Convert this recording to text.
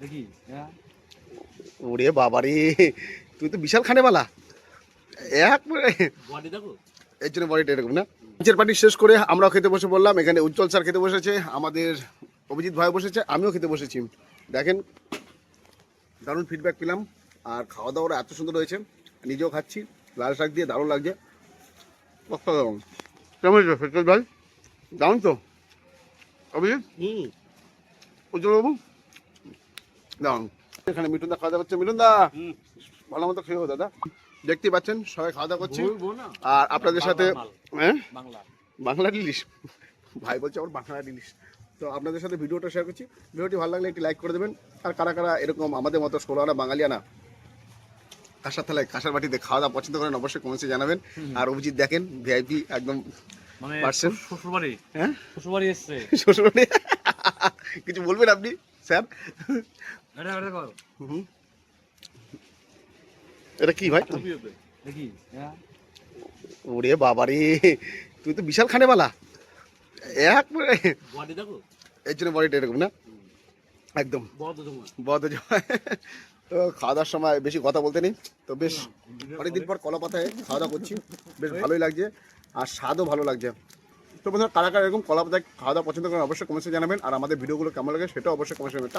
দেখি ওরে বাবারে, তুই তো বিশাল খানেওয়ালা একবারে। এর জন্য বডিটা এরকম না। লাঞ্চের পার্টি শেষ করে আমরাও খেতে বসে বললাম। এখানে উজ্জ্বল স্যার খেতে বসেছে, আমাদের অভিজিৎ ভাই বসেছে, আমিও খেতে বসেছি। দেখেন দারুণ ফিডব্যাক পেলাম, আর খাওয়া দাওয়াটা এত সুন্দর হয়েছে, নিজেও খাচ্ছি লাল শাক দিয়ে, দারুণ লাগছে। অসাধারণ। কেমন হয়েছে ফেরদৌস ভাই? দারুণ তো অভিজিৎ, উজ্জ্বল বাবু দারুণ। এখানে মিঠুন দা খাওয়া দাওয়া করছে। মিঠুন দা ভালো মতো খেয়েও দাদা, দেখতেই পাচ্ছেন সবাই খাওয়া দাওয়া করছে। আর আপনাদের সাথে হ্যাঁ বাংলা ইলিশ ভাই বলছে আমার বাংলা ইলিশ। তো আপনাদের সাথে ভিডিওটা শেয়ার করছি। ভিডিওটি ভালো লাগলে একটি লাইক করে দেবেন। আর কারা কারা এরকম আমাদের মতো ষোলোআনা বাঙালিয়ানা কাঁসার থালায় কাঁসার বাটিতে খাওয়া দাওয়া পছন্দ করেন অবশ্যই কমেন্টসে জানাবেন। আর অভিজিৎ দেখেন ভিআইপি একদম পারছেন। শ্বশুরবাড়ি, হ্যাঁ শ্বশুরবাড়ি এসছে। শ্বশুরবাড়ি কিছু বলবেন আপনি স্যার? এটা কি ভাই? দেখি ওরে বাবারে, তুই তো বিশাল খানেওয়ালা একবারে। এর জন্য বডিটা এরকম না, একদম বদ জমা। তো খাওয়া দাওয়ার সময় বেশি কথা বলতে নেই। তো বেশ অনেকদিন পর কলা পাতায় খাওয়া দাওয়া করছি, বেশ ভালোই লাগছে আর স্বাদও ভালো লাগছে। তো বন্ধুরা কারা কারা এরকম কলা পাতায় খাওয়া দাওয়া পছন্দ করেন অবশ্যই কমেন্টসে জানাবেন। আর আমাদের ভিডিওগুলো কেমন লাগে সেটাও অবশ্যই কমেন্টসে জানাবেন।